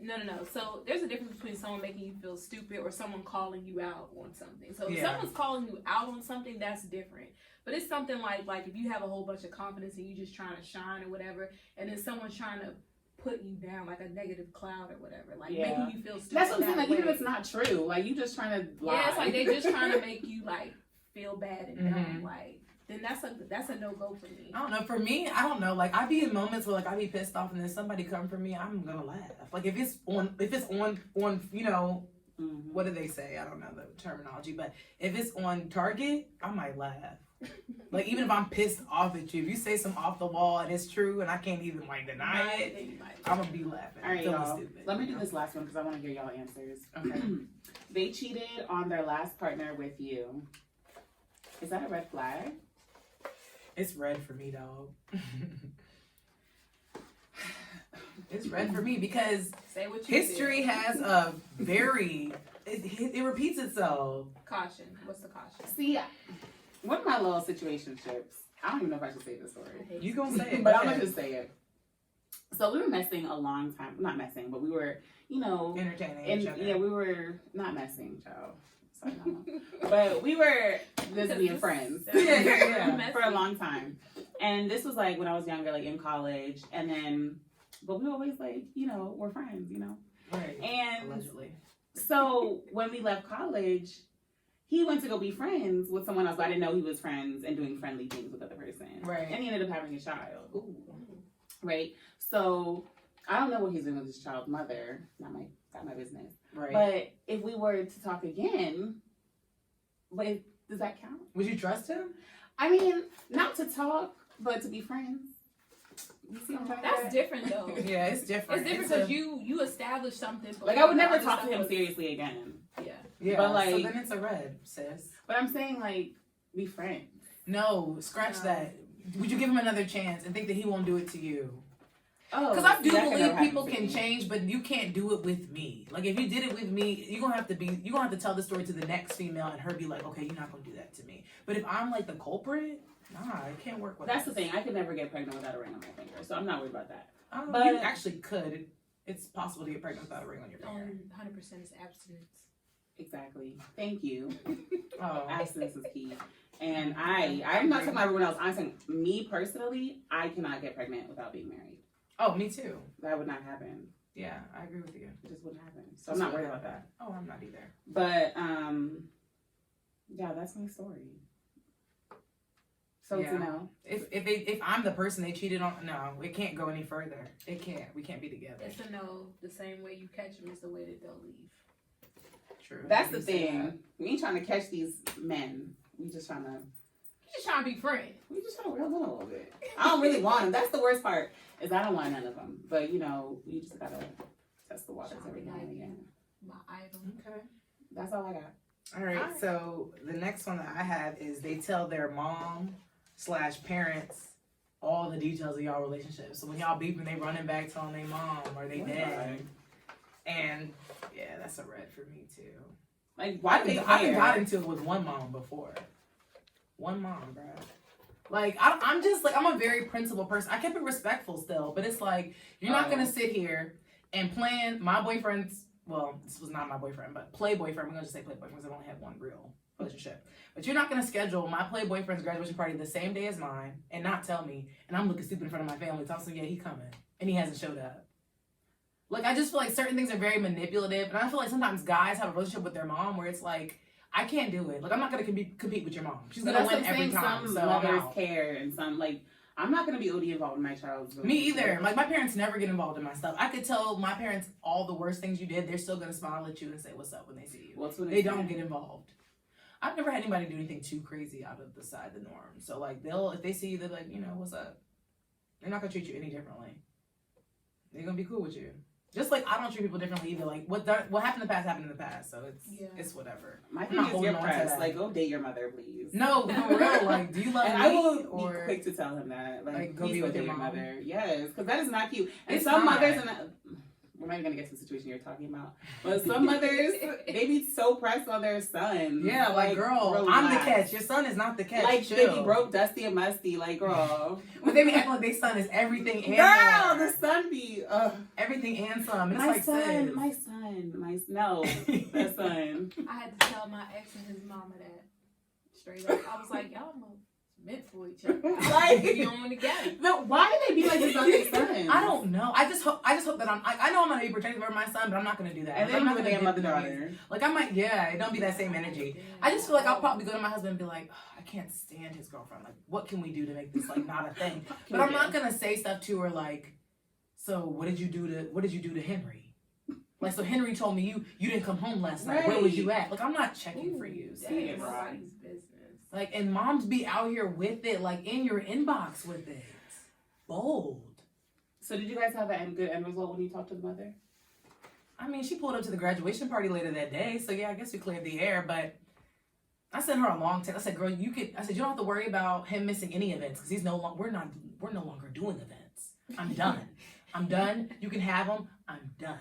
not. No. So there's a difference between someone making you feel stupid or someone calling you out on something. So if Yeah. someone's calling you out on something, that's different. But it's something like if you have a whole bunch of confidence and you just trying to shine or whatever, and then someone's trying to put you down like a negative cloud or whatever, like Yeah. making you feel stupid. That's what I'm saying. that Like even way. if it's not true, like you just trying to lie. Yeah, it's like they just trying to make you like feel bad and dumb. Mhm. Like then that's a no go for me. I don't know. For me, I don't know. Like I be in moments where like I be pissed off and then somebody come for me, I'm gonna laugh. Like if it's on, you know, Mhm. what do they say? I don't know the terminology, but if it's on target, I might laugh. Like even if I'm pissed off at you, if you say something off the wall and it's true and I can't even like deny it, Then you might. I'm gonna be laughing. All right, feeling y'all. stupid, Let me you do know? this last one because I want to hear y'all answers. Okay. They cheated on their last partner with you. Is that a red flag? It's red for me, dog. It's red for me because Say what you history feel. has a it repeats itself. Caution. What's the caution? See, one of my little situationships. I don't even know if I should say this story, You gonna say it, but go I'm gonna ahead. just say it. So we were messing a long time. Not messing, but we were, you know, Entertaining each other. yeah, we were not messing, child. Sorry, mama. But we were just being friends Yeah. for a long time. And this was like when I was younger, like in college, and then, but we always like, you know, we're friends, you know. Right. And Allegedly. so when we left college, he went to go be friends with someone else, but I didn't know he was friends and doing friendly things with the other person. Right. And he ended up having a child. Ooh. Right. So I don't know what he's doing with his child's mother. Not my business. Right. But if we were to talk again, does that count? Would you trust him? I mean, not to talk, but to be friends. You see what I'm trying to That's get at? different though. Yeah, it's different. It's different because you established something. Like I would never before. talk to him seriously again. Yeah. Yeah, but, so like- then it's a red, sis. But I'm saying like be friends. No, scratch No. that. Would you give him another chance and think that he won't do it to you? Oh, Because I do that could believe never people happen to can me. change, but you can't do it with me. Like if you did it with me, you're gonna have to tell the story to the next female and her be like, okay, you're not gonna do that to me. But if I'm like the culprit, nah, it can't work with That's us. the thing. I could never get pregnant without a ring on my finger, so I'm not worried about that. But you But- actually could. It's possible to get pregnant without a ring on your finger. 100% is abstinence. Exactly. Thank you. Oh, Abstinence is key. And I'm not talking about everyone else. I'm saying me personally, I cannot get pregnant without being married. oh, me too. That would not happen. Yeah, I agree with you. It just wouldn't happen. So I'm not worried about that. Oh, I'm not either. But yeah, that's my story. So Yeah. to know. If I'm the person they cheated on, no, it can't go any further. It can't. We can't be together. It's to know the same way you catch them is the way that they'll leave. True. That's the You say thing. We ain't trying to catch these men. We just trying to You just trying to be friends. reel them a little bit. I don't really want them. That's the worst part. Is I don't want none of them. But you know, you just gotta test the waters every now and again. My idol. that. Okay. That's all I got. All right. Alright. So the next one that I have is they tell their mom/parents all the details of y'all relationship. So when y'all beefing, they running back telling their mom or they dad. And yeah, that's a red for me too. Like, why do they I care? got into it with one mom before. One mom, bro. Like I'm just like I'm a very principled person. I kept it respectful still, but it's like you're not gonna sit here and plan my boyfriend's. Well, this was not my boyfriend, but play boyfriend. We're gonna just say play boyfriend because I've only had one real relationship. But you're not gonna schedule my play boyfriend's graduation party the same day as mine and not tell me, and I'm looking stupid in front of my family. Telling yeah, he coming, and he hasn't showed up. Like I just feel like certain things are very manipulative, and I feel like sometimes guys have a relationship with their mom where it's like. I can't do it. Like I'm not gonna compete with your mom. She's gonna win every time. Some So I'm mothers out. care, and some like I'm not gonna be OD involved in my child's. Me either. relationship. Like my parents never get involved in my stuff. I could tell my parents all the worst things you did. They're still gonna smile at you and say what's up when they see you. Well, to an They extent. don't get involved. I've never had anybody do anything too crazy out of the side of the norm. So like if they see you, they're like, you know, what's up? They're not gonna treat you any differently. They're gonna be cool with you. Just like I don't treat people differently either. Like what happened in the past happened in the past. So it's whatever. My I'm thing not is holding you're on to pressed. that. Like, go date your mother, please. No, for real. Like, do you love And me I will be or quick to tell him that. Like Like, go please be go with date your your mom. mother. Yes, because that is not cute. And It's some not. mothers, and we're not even gonna get to the situation you're talking about. But some mothers, they be so pressed on their son. Yeah, like girl, relax. I'm the catch. Your son is not the catch. Like Chill. they be broke, dusty, and musty. Like girl, But they be acting like their son is everything and girl, more. the son be Everything and some. And it's my like, son, sis. my son, no, that son. I had to tell my ex and his mama that straight up. I was like, y'all meant for each other. Like, you don't want to get it. No, why do they be like this about their son? I don't know. I just hope that I know I'm gonna be protective over my son, but I'm not gonna do that. And I'm then not with gonna their get mother the daughter. Like I might, yeah, it don't be that same energy. I just feel like I'll probably go to my husband and be like, I can't stand his girlfriend. Like, what can we do to make this like not a thing? But I'm not gonna say stuff to her like, so what did you do to Henry? Like, so Henry told me you didn't come home last night. Where was you at? Like, I'm not checking for you. That sis. ain't nobody's business. Like, and moms be out here with it, like in your inbox with it. Bold. So did you guys have a good end result when you talked to the mother? I mean, she pulled up to the graduation party later that day, so yeah, I guess we cleared the air. But I sent her a long text. I said, "Girl, you don't have to worry about him missing any events because he's we're no longer doing events. I'm done. I'm done. You can have him. I'm done."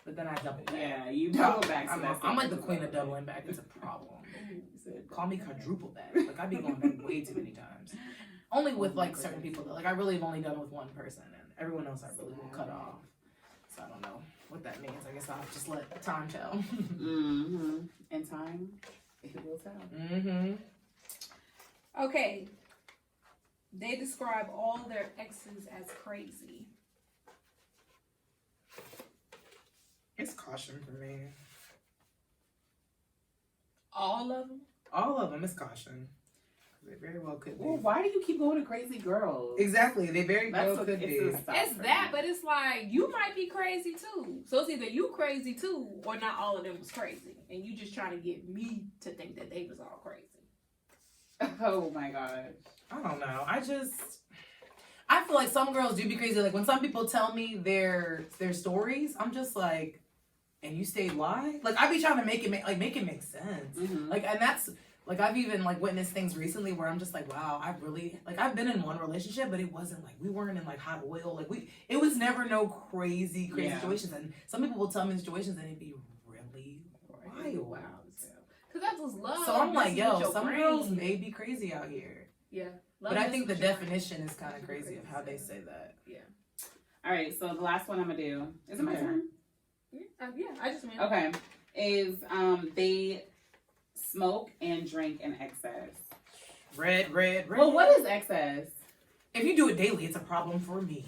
But then I double back. Yeah, you double back. I'm like the queen of doubling back. It's a problem. Call me quadruple back. Like I be going back way too many times. Only with like certain people though. Like I really have only done it with one person, and everyone else I really will cut off. So I don't know what that means. I guess I'll just let time tell. Mm-hmm. In time, it will tell. Mm-hmm. Okay. They describe all their exes as crazy. It's caution for me. All of them? All of them is caution. They very well could be. Well, why do you keep going to crazy girls? Exactly. They very well could be. It's that, but it's like you might be crazy too. So it's either you crazy too, or not all of them was crazy, and you just trying to get me to think that they was all crazy. Oh my gosh. I don't know. I feel like some girls do be crazy. Like when some people tell me their stories, I'm just like, and you stayed live? Like I be trying to make it make sense. Mm-hmm. Like, and that's like I've even like witnessed things recently where I'm just like, wow, I've been in one relationship, but it wasn't like we weren't in like hot oil. Like it was never no crazy situations. And some people will tell me situations and it'd be really wild. Cause that's just love. So I'm like, messing with yo, your some brain. girls may be crazy out here. Yeah. But I think the definition is kind of crazy of how they say that. Yeah. All right, so the last one I'm gonna do is it my Okay. turn? Yeah, I just went. Okay, is they smoke and drink in excess. Red. Well, what is excess? If you do it daily, it's a problem for me.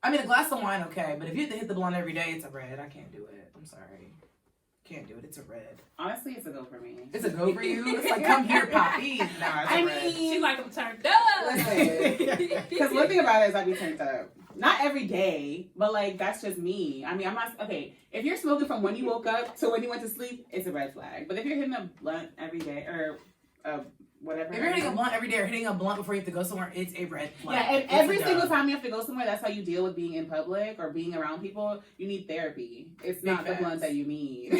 I mean, a glass of wine, okay, but if you have to hit the blunt every day, it's a red. I can't do it. I'm sorry. Can't do it. It's a red. Honestly, it's a go for me. It's a go for you? It's like, come here, Poppy. Nah, it's a red. She like them turned up. Because one thing about it is I be turned up. Not every day, but like that's just me. I mean, I'm not okay. If you're smoking from when you woke up to when you went to sleep, it's a red flag. But if you're hitting a blunt every day or whatever, If you're hitting a blunt every day or hitting a blunt before you have to go somewhere, it's a red flag. yeah, and It's every a single dub. time you have to go somewhere, that's how you deal with being in public or being around people. You need therapy. It's not the facts. blunt that you need.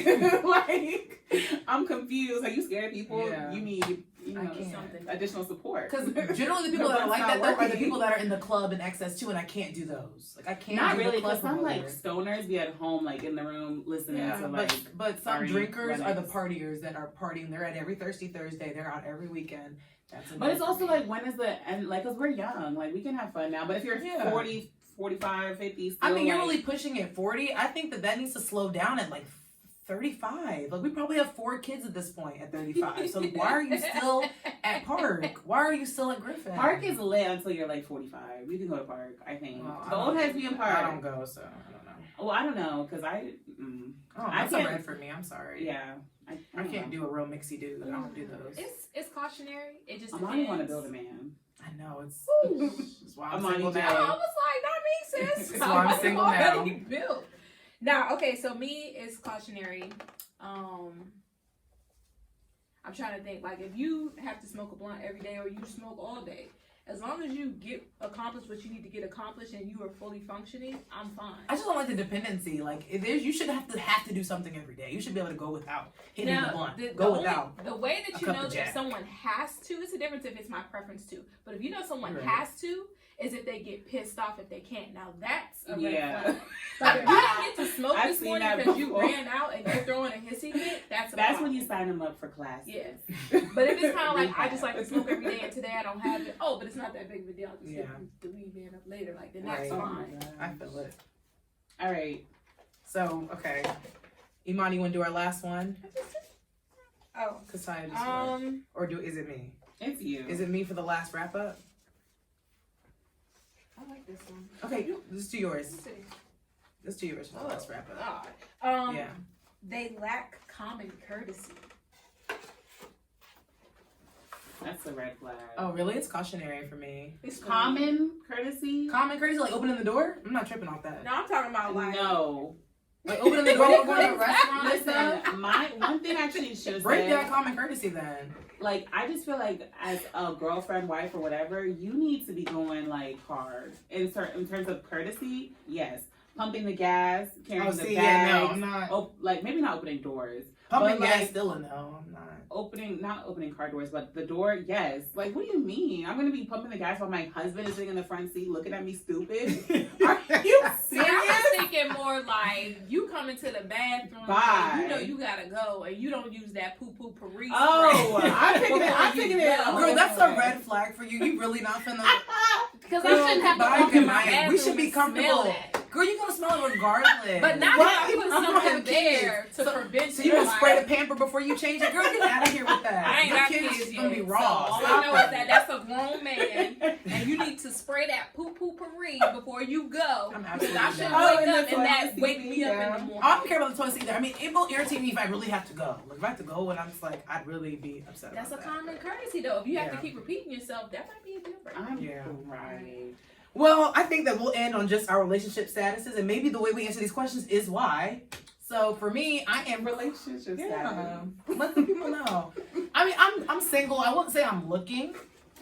Like, I'm confused. Are you scared of people? Yeah. You need, you I know, can't. something additional support. Because generally the people that are Blunt's like not that though are the working. people that are in the club in excess too, and I can't do those. Like I can't. Not do really, the club because some like promoter. stoners be at home, like in the room listening to like. but some sorry, drinkers are the Lennox. partiers that are partying. They're at every Thirsty Thursday. They're out every weekend. That's a But no it's for also me. like, when is the end? Like, because we're young, like we can have fun now. But if you're Yeah. 40, 45, 50, still, I mean, you're like, really pushing it 40. I think that needs to slow down at like 35. Like we probably have 4 kids at this point at 35. So why are you still at Park? Why are you still at Griffin? Park is lit until you're like 45. You can go to Park, I think. Well, The old heads be in Park. I don't go, so I don't know. Well, I don't know, because Oh, I that's a can't- red for me. I'm sorry. yeah. I can't do a real mixy dude. I don't do those. It's cautionary. It just I'm depends. only want to build a man. I know it's. Ooh. That's why I'm I'm single on each I now. was like, not me, sis. That's why I'm single now. already built. Now, okay, so me is cautionary. I'm trying to think, like, if you have to smoke a blunt every day or you smoke all day, as long as you get accomplished what you need to get accomplished and you are fully functioning, I'm fine. I just don't like the dependency. Like, if there's, you should have to do something every day. You should be able to go without hitting the blunt. The way that a you cup know of that Jack. someone has to, it's a difference if it's my preference too. But if you know someone Right. has to, is if they get pissed off if they can't. Now that's a red Yeah. flag. Like if you didn't get to smoke I've this seen morning that because you before. ran out and you're throwing a hissy fit, that's When you sign them up for classes. Yes. But if it's kind of like, I just like to smoke every day and today I don't have it, oh, but it's not that big of a deal. I'll just hit the weed man up later. Like, then that's Right. fine. I feel it. All right. So, okay. Imani, you want to do our last one? Oh. Because I just or is it me? It's you. Is it me for the last wrap up? I like this one. Okay, let's do yours. Let's see. Let's do yours for the last wrap up. God. Yeah. They lack common courtesy. That's a red flag. Oh, really? It's cautionary for me. It's Common courtesy? Common courtesy, like opening the door? I'm not tripping off that. No, I'm talking about like No. Like opening the door when we're going to a restaurant and stuff? Listen, one thing actually should Break say, that common courtesy then. like, I just feel like as a girlfriend, wife, or whatever, you need to be going, like, hard. In terms of courtesy, yes. Pumping the gas, carrying the bags. Yeah, no, I'm not. Like, maybe not opening doors. Pumping but, gas like, still a no. I'm not. Not opening car doors, but the door, yes. Like, what do you mean? I'm gonna be pumping the gas while my husband is sitting in the front seat looking at me stupid? Are you See, I serious? was thinking more like you come into the bathroom Bye. and you know you gotta go and you don't use that poo poo Paris. Oh, spray I'm thinking it. before you go. Girl, that's a red flag for you. You really not finna. Because I shouldn't have to Bye, walk in good my night. bathroom We should be and smell comfortable. that. Girl, you gonna smell it regardless. But not What? if I put I'm gonna have something there kids. to prevent So you gonna like, spray the pamper before you change it? Girl, get out of here with that. I ain't Your got kids kids gonna yet, be raw. So all Stop I know it. is that that's a grown man, and you need to spray that poo poo Paris before you go. I'm Because absolutely I shouldn't down. wake in the up and that toilet wake seat, me up in yeah. the morning. I don't care about the toilet seat either. I mean, it will irritate me if I really have to go. Like if I have to go and I'm just like, I'd really be upset. That's a about that. common courtesy though. If you have Yeah. to keep repeating yourself, that might be a deal breaker. I'm Yeah. right. Well, I think that we'll end on just our relationship statuses, and maybe the way we answer these questions is why. So for me, I am Relationship yeah. status. Let the people know. I mean, I'm single. I wouldn't say I'm looking,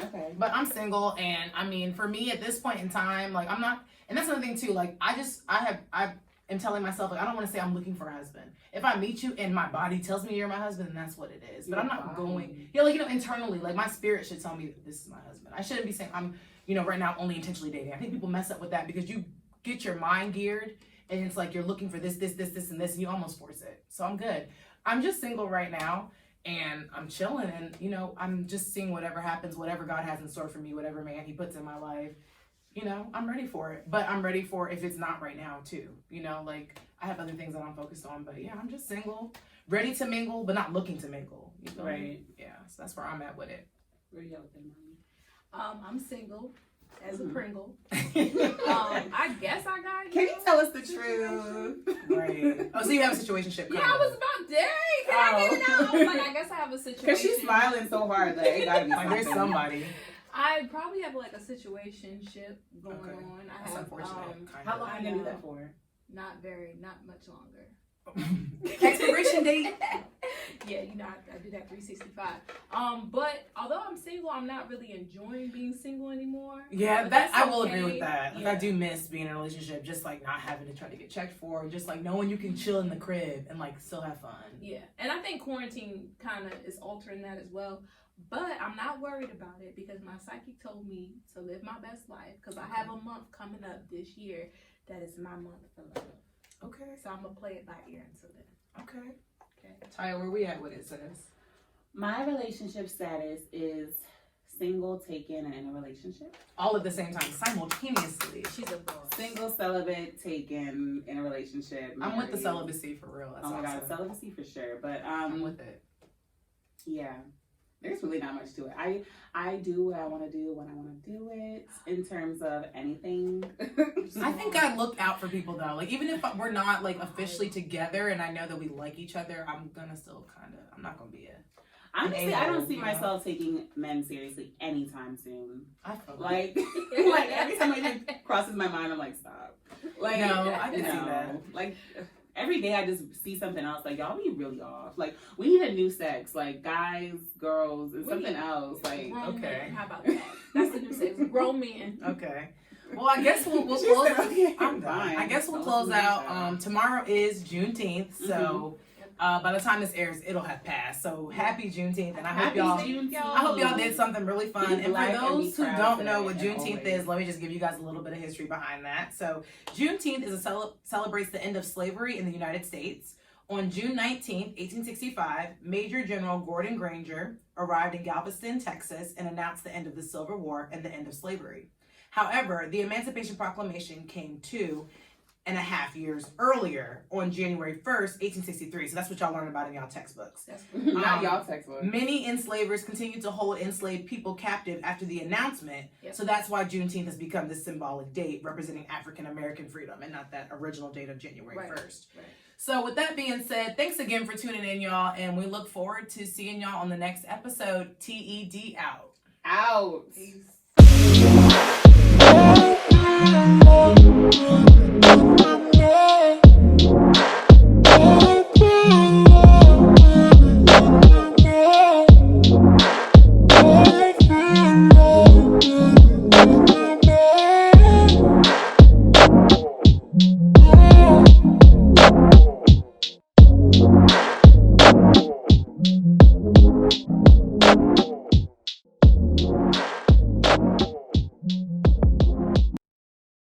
Okay. but I'm single, and I mean, for me at this point in time, like I'm not. And that's another thing too. Like I am telling myself like I don't want to say I'm looking for a husband. If I meet you and my body tells me you're my husband, then that's what it is. But Your I'm not body. going. Yeah, like internally, like my spirit should tell me that this is my husband. I shouldn't be saying I'm. Right now only intentionally dating. I think people mess up with that because you get your mind geared and it's like you're looking for this, and this, and you almost force it. So I'm good. I'm just single right now and I'm chilling and, I'm just seeing whatever happens, whatever God has in store for me, whatever man he puts in my life, I'm ready for it. But I'm ready for if it's not right now too, like I have other things that I'm focused on, but yeah, I'm just single, ready to mingle, but not looking to mingle. You feel me? Right. Yeah. So that's where I'm at with it. Where you at with them, Mommy? I'm single as a Mhm. Pringle. I guess I got Can you tell us the truth? Right. Oh, so you have a situationship. Yeah, I was about dang. Can I get it out? I was like, I guess I have a situation. Because she's smiling so hard that it gotta be Like, there's something. somebody. I probably have like a situationship going Okay. on. I That's have unfortunate. How long are you gonna do that for? not much longer. Expiration date. Yeah, I do that 365. But although I'm single, I'm not really enjoying being single anymore. Yeah, But that that's I will okay. agree with that. Like, Yeah. I do miss being in a relationship, just like not having to try to get checked for, just like knowing you can chill in the crib and like still have fun. Yeah, and I think quarantine kind of is altering that as well. But I'm not worried about it because my psychic told me to live my best life because I have a month coming up this year that is my month for love. Okay. So I'm gonna play it by ear until then. Okay. Okay. Taya, where we at with it, sis? My relationship status is single, taken, and in a relationship. All at the same time, simultaneously. She's a boss. Single, celibate, taken, in a relationship. I'm with the married. celibacy for real. That's Oh my god, awesome. celibacy for sure. But I'm with it. yeah, there's really not much to it. I do what I want to do when I want to do it in terms of anything. I think I look out for people though. Like even if we're not like officially together, and I know that we like each other, I'm gonna still I'm not gonna be a. Honestly, I don't able, see you know? myself taking men seriously anytime soon. I feel Like every time it even crosses my mind, I'm like, stop. Like, No, I can see no. that. Like, every day I just see something else. Like, y'all be really off. Like, we need a new sex. Like, guys, girls, and We something need else. Like, Grown okay. men. How about that? That's the new sex. Grown men. Okay. Well, I guess we'll She close. said, okay, I'm fine. done. I guess we'll Don't close lose out. that. Tomorrow is Juneteenth, so By the time this airs, it'll have passed. So happy Juneteenth, and I hope Happy y'all. Juneteenth. I hope y'all did something really fun. And for Black and those be who proud don't know what today, and Juneteenth always. is, let me just give you guys a little bit of history behind that. So Juneteenth is celebrates the end of slavery in the United States. On June 19th, 1865, Major General Gordon Granger arrived in Galveston, Texas, and announced the end of the Civil War and the end of slavery. However, the Emancipation Proclamation came 2.5 years earlier on January 1st, 1863. So that's what y'all learned about in y'all textbooks. Not y'all textbook. Many enslavers continued to hold enslaved people captive after the announcement. Yep. So that's why Juneteenth has become this symbolic date representing African American freedom and not that original date of January 1st. Right. So with that being said, thanks again for tuning in, y'all. And we look forward to seeing y'all on the next episode. TED out. Out. Peace.